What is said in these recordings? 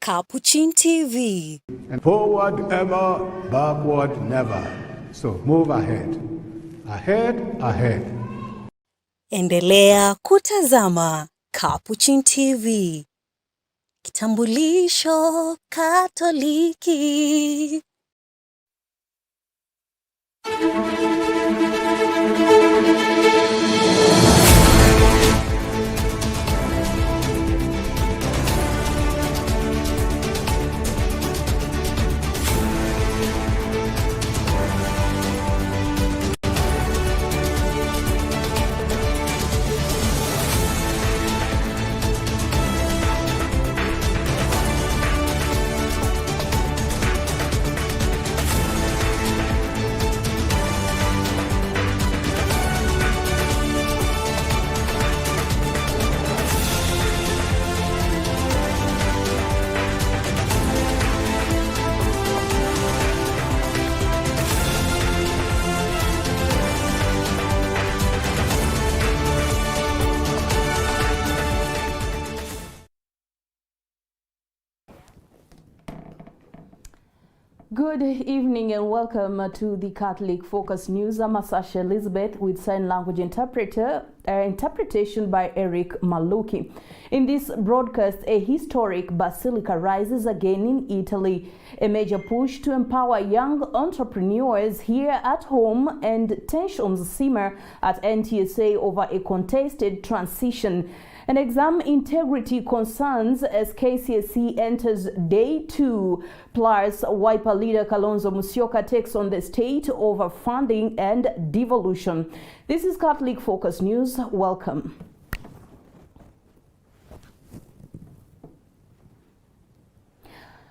Capuchin TV. And forward ever, backward never. So move ahead. Ahead, ahead. Endelea kutazama Capuchin TV. Kitambulisho Katoliki. Good evening and welcome to the Catholic Focus News. I'm Sasha Elizabeth with sign language interpretation by Eric Maluki. In this broadcast, a historic basilica rises again in Italy, a major push to empower young entrepreneurs here at home, and tensions simmer at NTSA over a contested transition. And exam integrity concerns as KCSE enters day 2, plus Wiper leader Kalonzo Musyoka takes on the state over funding and devolution. This is Catholic Focus News. Welcome.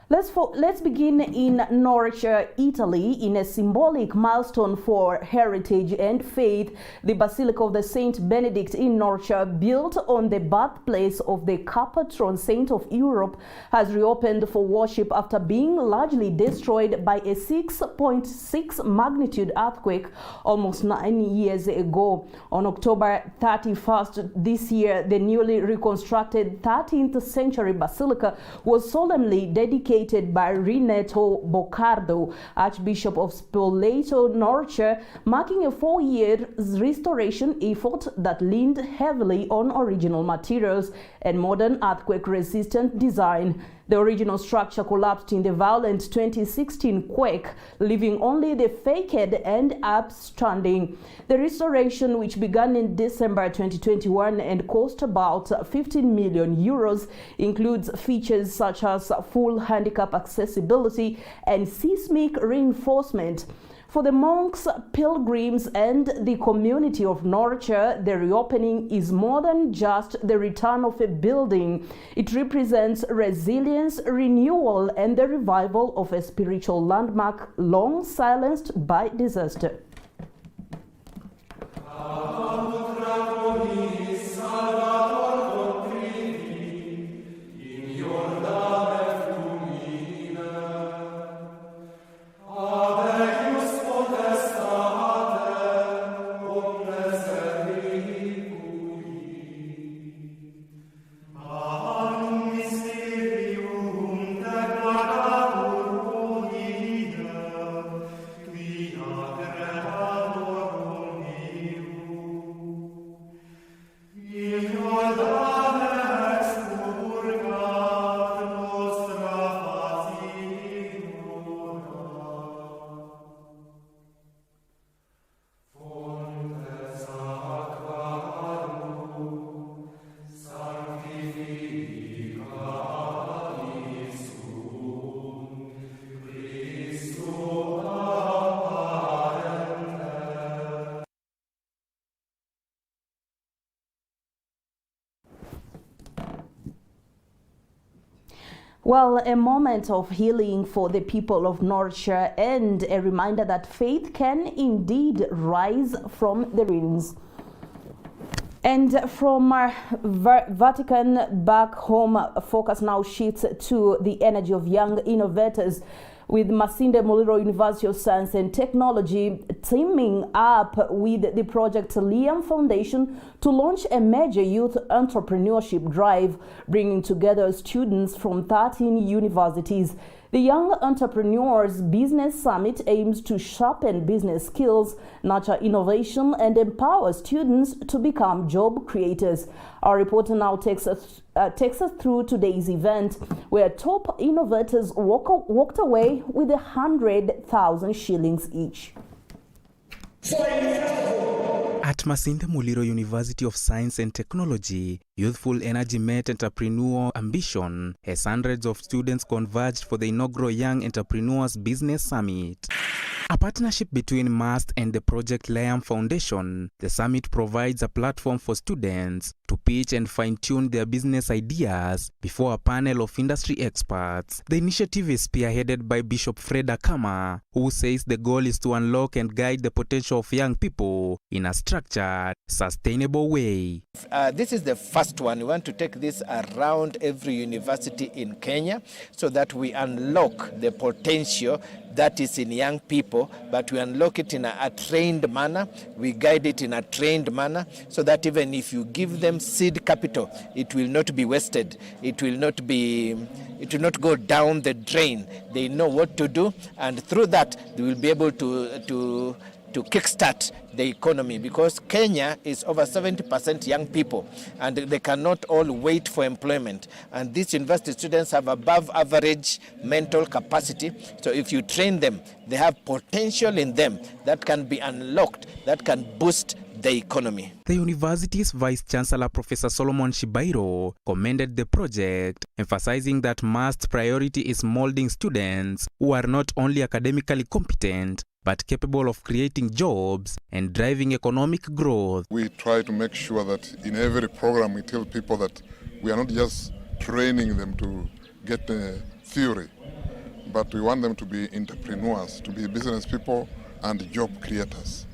Let's begin in Norwich, Italy. In a symbolic milestone for heritage and faith, the Basilica of the Saint Benedict in Norwich, built on the birthplace of the patron saint of Europe, has reopened for worship after being largely destroyed by a 6.6 magnitude earthquake almost 9 years ago. On October 31st this year, the newly reconstructed 13th century basilica was solemnly dedicated by Renato Boccardo, Archbishop of Spoleto, Norwich, marking a 4-year restoration effort that leaned heavily on original materials and modern earthquake-resistant design. The original structure collapsed in the violent 2016 quake, leaving only the facade and apse standing. The restoration, which began in December 2021 and cost about 15 million euros, includes features such as full handicap accessibility and seismic reinforcement. For the monks, pilgrims, and the community of Norwich, the reopening is more than just the return of a building. It represents resilience, renewal, and the revival of a spiritual landmark long silenced by disaster. Well, a moment of healing for the people of Norwich and a reminder that faith can indeed rise from the ruins. And from Vatican back home, focus now shifts to the energy of young innovators. with Masinde Muliro University of Science and Technology teaming up with the Project Liam Foundation to launch a major youth entrepreneurship drive, bringing together students from 13 universities. The Young Entrepreneurs Business Summit aims to sharpen business skills, nurture innovation, and empower students to become job creators. Our reporter now takes us through today's event, where top innovators walked away with 100,000 shillings each. At Masinde Muliro University of Science and Technology, youthful energy met entrepreneurial ambition as hundreds of students converged for the inaugural Young Entrepreneurs Business Summit. A partnership between MAST and the Project Liam Foundation, the summit provides a platform for students to pitch and fine-tune their business ideas before a panel of industry experts. The initiative is spearheaded by Bishop Fred Akama, who says the goal is to unlock and guide the potential of young people in a structured, sustainable way. This is the first one. We want to take this around every university in Kenya so that we unlock the potential that is in young people, but we unlock it in a trained manner. We guide it in a trained manner so that even if you give them seed capital, it will not be wasted. It will not go down the drain. They know what to do, and through that they will be able to kickstart the economy, because Kenya is over 70% young people and they cannot all wait for employment, and these university students have above average mental capacity. So if you train them, they have potential in them that can be unlocked, that can boost the economy. The university's Vice Chancellor Professor Solomon Shibairo commended the project, emphasizing that MAST's priority is molding students who are not only academically competent but capable of creating jobs and driving economic growth. We try to make sure that in every program we tell people that we are not just training them to get theory, but we want them to be entrepreneurs, to be business people and job creators.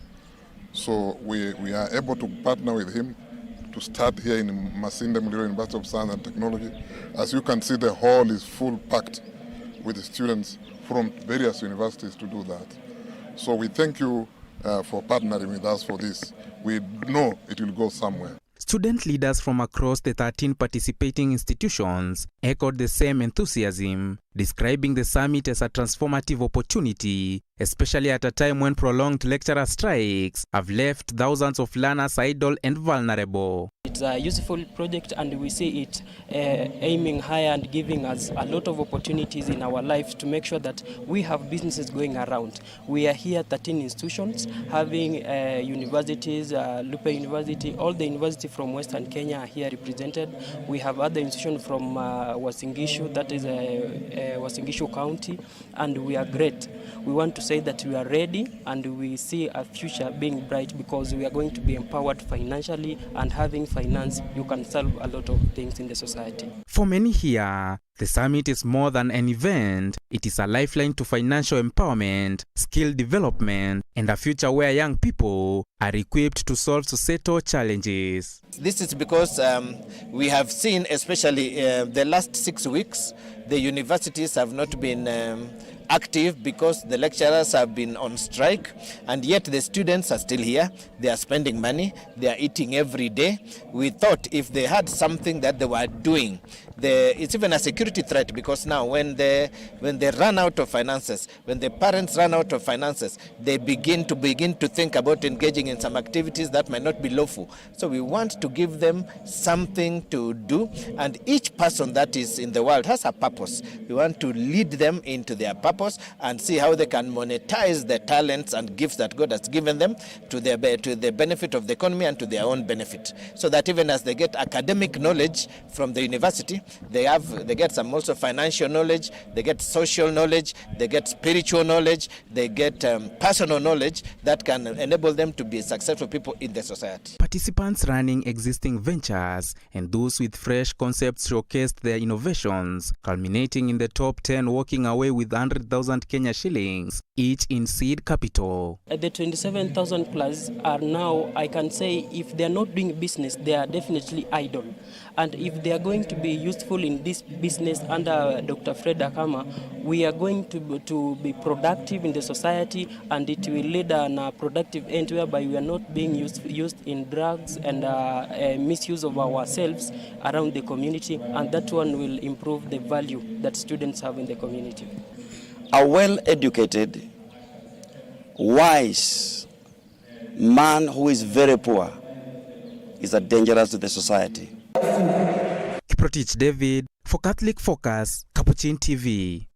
So we are able to partner with him to start here in Masinde Muliro University of Science and Technology. As you can see, the hall is full packed with students from various universities to do that. So we thank you for partnering with us for this. We know it will go somewhere. Student leaders from across the 13 participating institutions echoed the same enthusiasm, describing the summit as a transformative opportunity, especially at a time when prolonged lecturer strikes have left thousands of learners idle and vulnerable. It's a useful project, and we see it aiming higher and giving us a lot of opportunities in our lives to make sure that we have businesses going around. We are here 13 institutions, having universities, Lupe University, all the universities from Western Kenya are here represented. We have other institutions from Uasin Gishu, that is Uasin Gishu County, and we are great. We want to say that we are ready and we see a future being bright, because we are going to be empowered financially, and having finance, you can solve a lot of things in the society. For many here, the summit is more than an event. It is a lifeline to financial empowerment, skill development, and a future where young people are equipped to solve societal challenges. This is because we have seen, especially the last 6 weeks, the universities have not been active because the lecturers have been on strike, and yet the students are still here. They are spending money, they are eating every day. We thought if they had something that they were doing, it's even a security threat, because now when they run out of finances, when the parents run out of finances, they begin to think about engaging in some activities that might not be lawful. So we want to give them something to do, and each person that is in the world has a purpose. We want to lead them into their purpose and see how they can monetize the talents and gifts that God has given them to the benefit of the economy and to their own benefit, so that even as they get academic knowledge from the university, they get some also financial knowledge, they get social knowledge, they get spiritual knowledge, they get personal knowledge that can enable them to be successful people in the society. Participants running existing ventures and those with fresh concepts showcased their innovations, culminating in the top 10 walking away with 100,000 Kenya shillings, each in seed capital. The 27,000 plus are now, I can say, if they are not doing business, they are definitely idle. And if they are going to be useful in this business under Dr. Fred Akama, we are going to be productive in the society, and it will lead on a productive end whereby we are not being used in drugs and misuse of ourselves around the community, and that one will improve the value that students have in the community. A well-educated, wise man who is very poor is a dangerous to the society. Kiprotich David for Catholic Focus, Capuchin TV.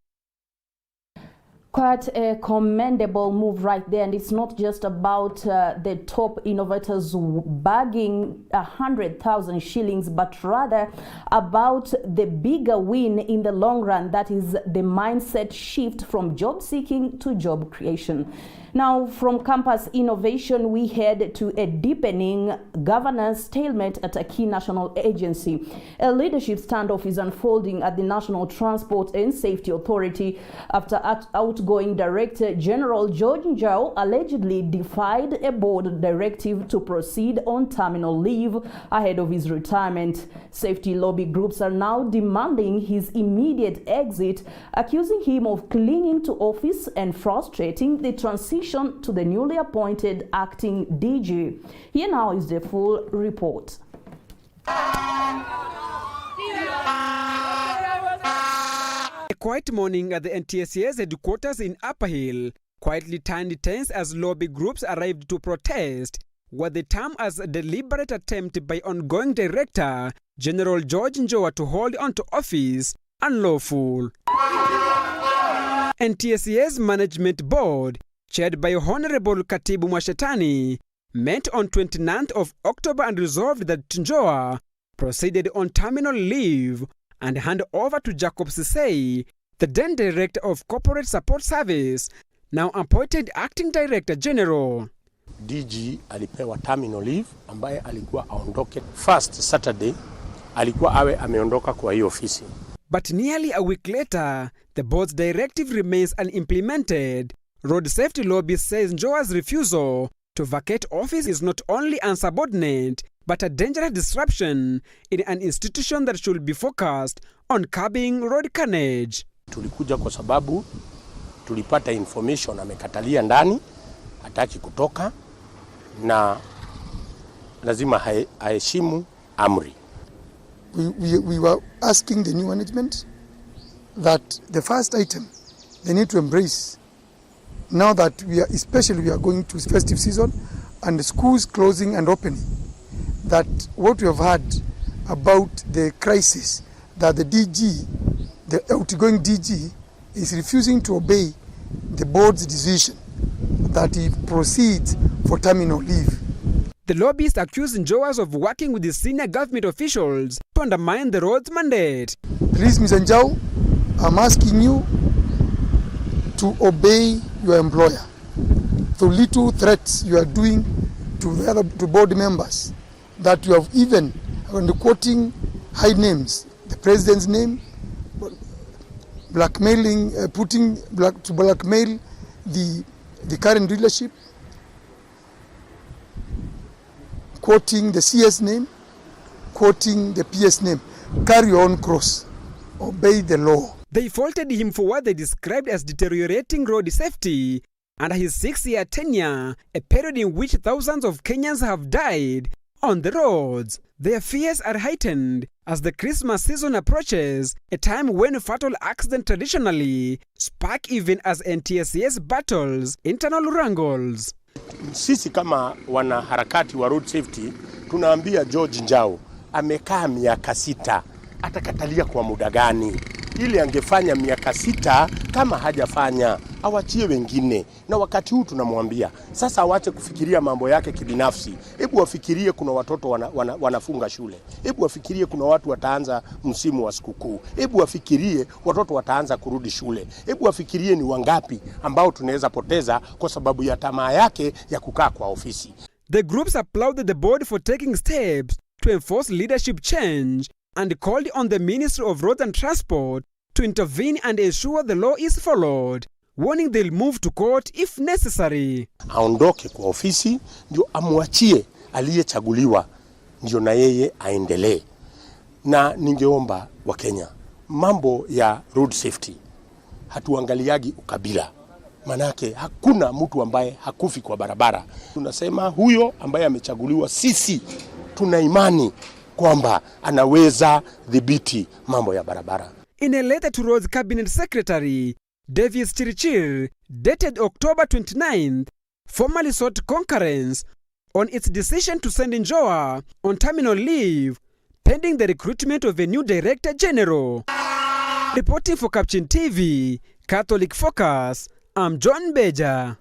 Quite a commendable move right there, and it's not just about the top innovators bagging 100,000 shillings, but rather about the bigger win in the long run, that is the mindset shift from job seeking to job creation. Now, from campus innovation, we head to a deepening governance stalemate at a key national agency. A leadership standoff is unfolding at the National Transport and Safety Authority after outgoing Director General George Njau allegedly defied a board directive to proceed on terminal leave ahead of his retirement. Safety lobby groups are now demanding his immediate exit, accusing him of clinging to office and frustrating the transition to the newly appointed acting DG. Here now is the full report. A quiet morning at the NTSA's headquarters in Upper Hill quietly turned tense as lobby groups arrived to protest what they term as a deliberate attempt by ongoing Director General George Njoa to hold onto office unlawful. NTSA's management board, chaired by Honorable Katibu Mwashetani, met on 29th of October and resolved that Njoa proceeded on terminal leave and hand over to Jacob Sisei, the then Director of Corporate Support Service, now appointed Acting Director General. DG alipewa terminal leave ambaye alikuwa aondoke first Saturday, alikuwa awe ameondoka kwa hiyo ofisi. But nearly a week later, the board's directive remains unimplemented. Road Safety Lobby says Njoa's refusal to vacate office is not only unsubordinate, but a dangerous disruption in an institution that should be focused on curbing road carnage. Tulikuja kwa sababu tulipata information amekatalia ndani, hataki kutoka na lazima aheshimu amri. We were asking the new management that the first item they need to embrace, now that we are going to festive season and the schools closing and opening, that what we have heard about the crisis, that the DG, the outgoing DG, is refusing to obey the board's decision that he proceeds for terminal leave. The lobbyists accuse Njoa of working with the senior government officials to undermine the road's mandate. Please, Mr. Njau, I'm asking you to obey your employer. The little threats you are doing to board members, that you have even, when quoting high names, the president's name, blackmailing, to blackmail the current leadership, quoting the CS name, quoting the PS name. Carry on cross. Obey the law. They faulted him for what they described as deteriorating road safety under his 6-year tenure, a period in which thousands of Kenyans have died on the roads. Their fears are heightened as the Christmas season approaches, a time when fatal accidents traditionally spark even as NTSA's battles internal wrangles. Sisi kama wanaharakati wa road safety tunaambia George Njau amekaa miaka 6, atakatalia kwa muda gani? Ili angefanya miaka 6, kama hajafanya awachie wengine. Na wakati huu tunamwambia sasa awache kufikiria mambo yake kibinafsi. Hebu wafikirie kuna watoto wanafunga shule. Hebu wafikirie kuna watu wataanza msimu wa sikukuu. Hebu wafikirie watoto wataanza kurudi shule. Hebu wafikirie ni wangapi ambao tunaweza poteza kwa sababu ya tamaa yake ya kukaa kwa ofisi. The groups applauded the board for taking steps to enforce leadership change and called on the Ministry of Roads and Transport to intervene and ensure the law is followed, warning they'll move to court if necessary. Aondoke kwa ofisi ndio amwachie aliyechaguliwa ndio na yeye aendelee. Na ningeomba wa Kenya, mambo ya road safety hatuangaliagi ukabila. Manake hakuna mtu ambaye hakufi kwa barabara. Tunasema huyo ambaye amechaguliwa, sisi tuna imani kwamba anaweza dhibiti mambo ya barabara. In a letter to Roads Cabinet Secretary Davis Chirichir, dated October 29th, formally sought concurrence on its decision to send Njoa on terminal leave pending the recruitment of a new Director General. Reporting for Capuchin TV, Catholic Focus, I'm John Beja.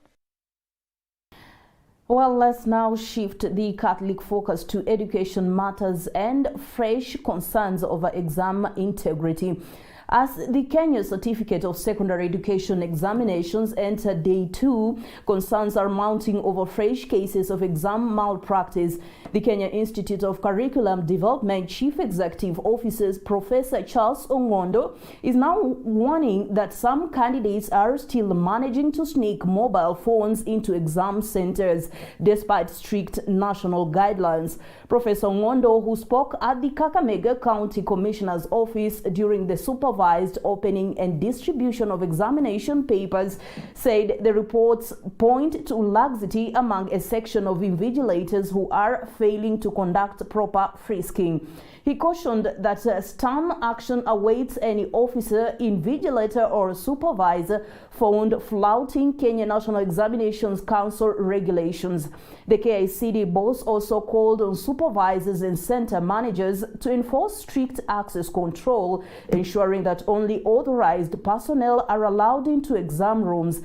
Well, let's now shift the Catholic focus to education matters and fresh concerns over exam integrity. As the Kenya Certificate of Secondary Education examinations enter day 2, concerns are mounting over fresh cases of exam malpractice. The Kenya Institute of Curriculum Development Chief Executive Officer Professor Charles Ongondo is now warning that some candidates are still managing to sneak mobile phones into exam centers despite strict national guidelines. Professor Ongondo, who spoke at the Kakamega County Commissioner's office during the supervised opening and distribution of examination papers, said the reports point to laxity among a section of invigilators who are failing to conduct proper frisking. He cautioned that stern action awaits any officer, invigilator or supervisor found flouting Kenya National Examinations Council regulations. The KICD boss also called on supervisors and center managers to enforce strict access control, ensuring that only authorized personnel are allowed into exam rooms.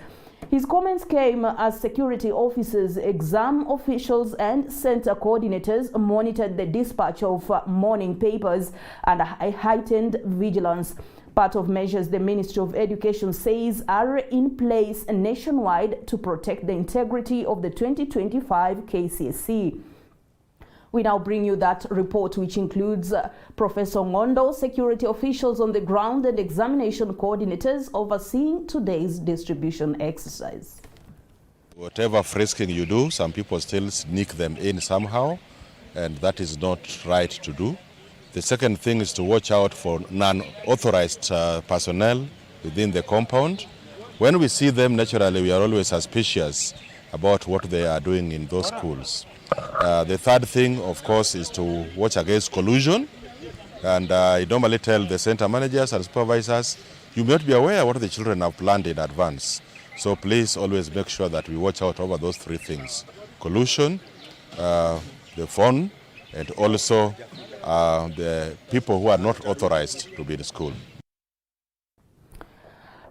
His comments came as security officers, exam officials and center coordinators monitored the dispatch of morning papers and heightened vigilance. Part of measures the Ministry of Education says are in place nationwide to protect the integrity of the 2025 KCSE. We now bring you that report, which includes Professor Ngondo, security officials on the ground and examination coordinators overseeing today's distribution exercise. Whatever frisking you do, some people still sneak them in somehow, and that is not right to do. The second thing is to watch out for non-authorized personnel within the compound. When we see them, naturally, we are always suspicious about what they are doing in those schools. The third thing, of course, is to watch against collusion. And I normally tell the center managers and supervisors, you may not be aware what the children have planned in advance. So please always make sure that we watch out over those three things: collusion, the phone, and also the people who are not authorized to be in school.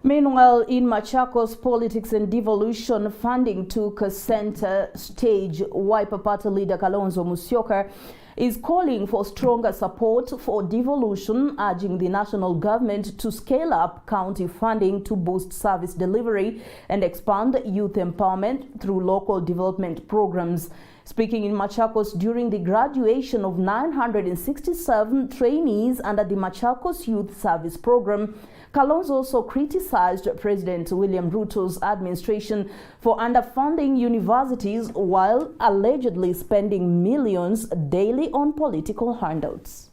Meanwhile, in Machakos, politics and devolution funding took a center stage. Wiper Party leader Kalonzo Musyoka is calling for stronger support for devolution, urging the national government to scale up county funding to boost service delivery and expand youth empowerment through local development programs. Speaking in Machakos during the graduation of 967 trainees under the Machakos Youth Service Program, Kalonzo also criticized President William Ruto's administration for underfunding universities while allegedly spending millions daily on political handouts.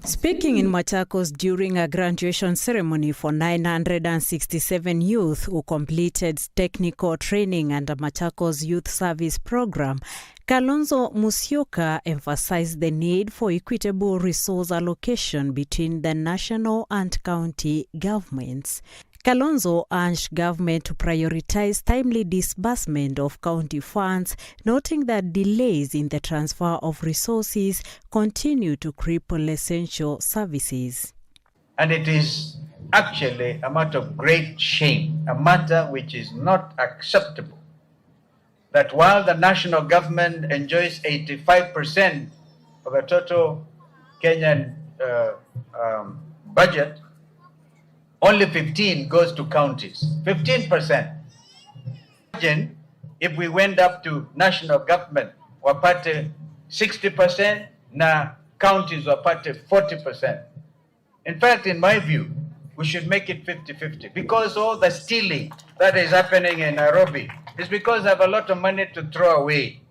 Speaking in Machakos during a graduation ceremony for 967 youth who completed technical training under Machakos Youth Service Program, Kalonzo Musyoka emphasized the need for equitable resource allocation between the national and county governments. Kalonzo urged government to prioritize timely disbursement of county funds, noting that delays in the transfer of resources continue to cripple essential services. And it is actually a matter of great shame, a matter which is not acceptable, that while the national government enjoys 85% of the total Kenyan budget, only 15 goes to counties. 15%. Imagine if we went up to national government, wapate 60%, na counties wapate 40%. In fact, in my view, we should make it 50-50, because all the stealing that is happening in Nairobi is because they have a lot of money to throw away.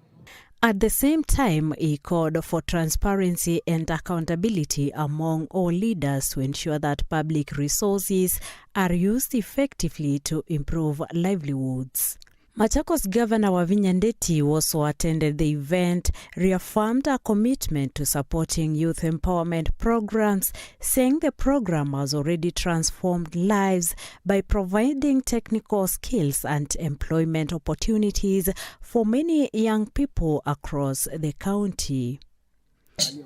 At the same time, he called for transparency and accountability among all leaders to ensure that public resources are used effectively to improve livelihoods. Machakos Governor Wavinya Ndeti also attended the event, reaffirmed a commitment to supporting youth empowerment programs, saying the program has already transformed lives by providing technical skills and employment opportunities for many young people across the county.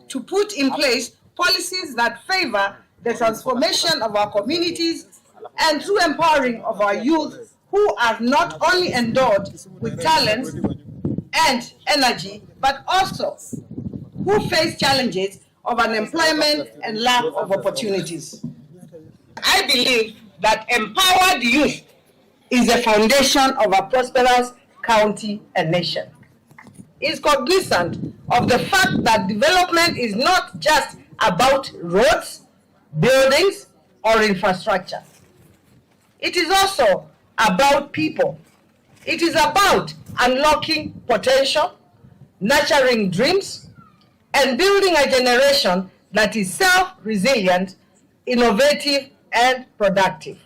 To put in place policies that favor the transformation of our communities and through empowering of our youth, who are not only endowed with talent and energy, but also who face challenges of unemployment and lack of opportunities. I believe that empowered youth is the foundation of a prosperous county and nation. Is cognizant of the fact that development is not just about roads, buildings, or infrastructure. It is also about people. It is about unlocking potential, nurturing dreams, and building a generation that is self-resilient, innovative, and productive.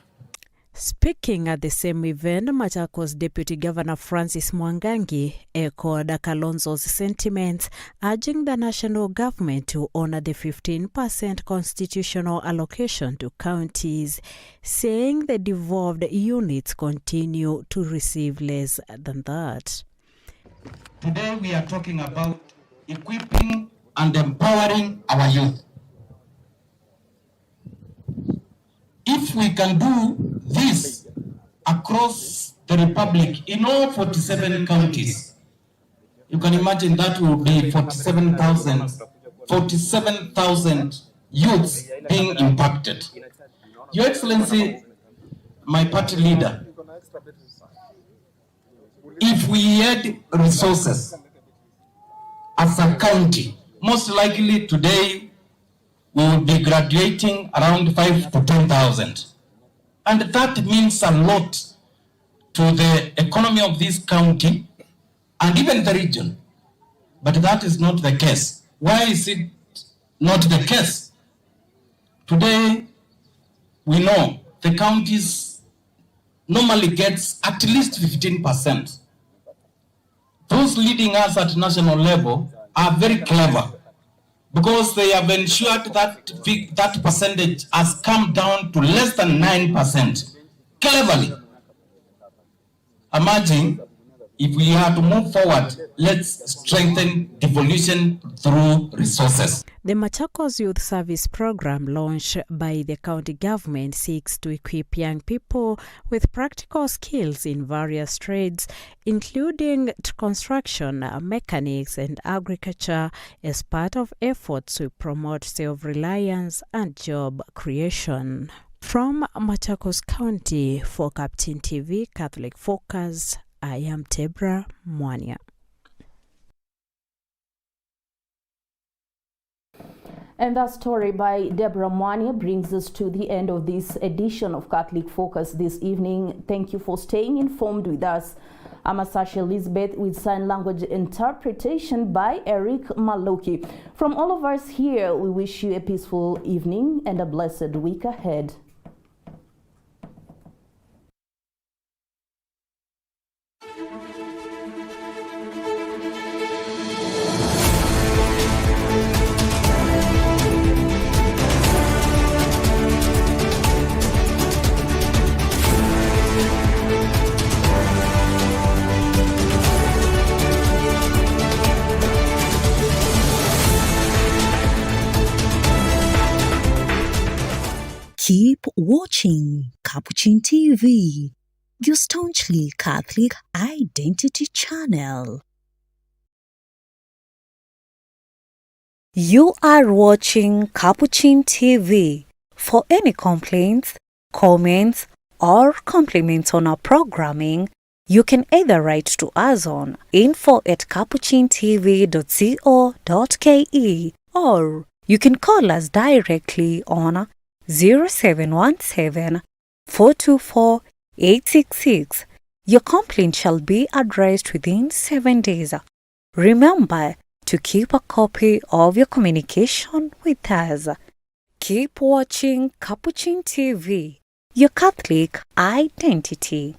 Speaking at the same event, Machakos Deputy Governor Francis Mwangangi echoed Kalonzo's sentiments, urging the national government to honor the 15% constitutional allocation to counties, saying the devolved units continue to receive less than that. Today we are talking about equipping and empowering our youth. If we can do this across the Republic in all 47 counties, you can imagine that will be 47,000 youths being impacted. Your Excellency, my party leader, if we had resources as a county, most likely today we will be graduating around 5,000 to 10,000. And that means a lot to the economy of this county and even the region. But that is not the case. Why is it not the case? Today, we know the counties normally gets at least 15%. Those leading us at national level are very clever, because they have ensured that that percentage has come down to less than 9%. Cleverly. Imagine if we are to move forward, let's strengthen devolution through resources. The Machakos Youth Service Program, launched by the county government, seeks to equip young people with practical skills in various trades, including construction, mechanics, and agriculture, as part of efforts to promote self-reliance and job creation. From Machakos County, for Capuchin TV Catholic Focus, I am Tebra Mwania. And that story by Deborah Mwania brings us to the end of this edition of Catholic Focus this evening. Thank you for staying informed with us. I'm Asasha Elizabeth with sign language interpretation by Eric Maloki. From all of us here, we wish you a peaceful evening and a blessed week ahead. Keep watching Capuchin TV, your staunchly Catholic identity channel. You are watching Capuchin TV. For any complaints, comments, or compliments on our programming, you can either write to us on info@capuchintv.co.ke or you can call us directly on 0717 424 866. Your complaint shall be addressed within 7 days. Remember to keep a copy of your communication with us. Keep watching Capuchin TV, your Catholic identity.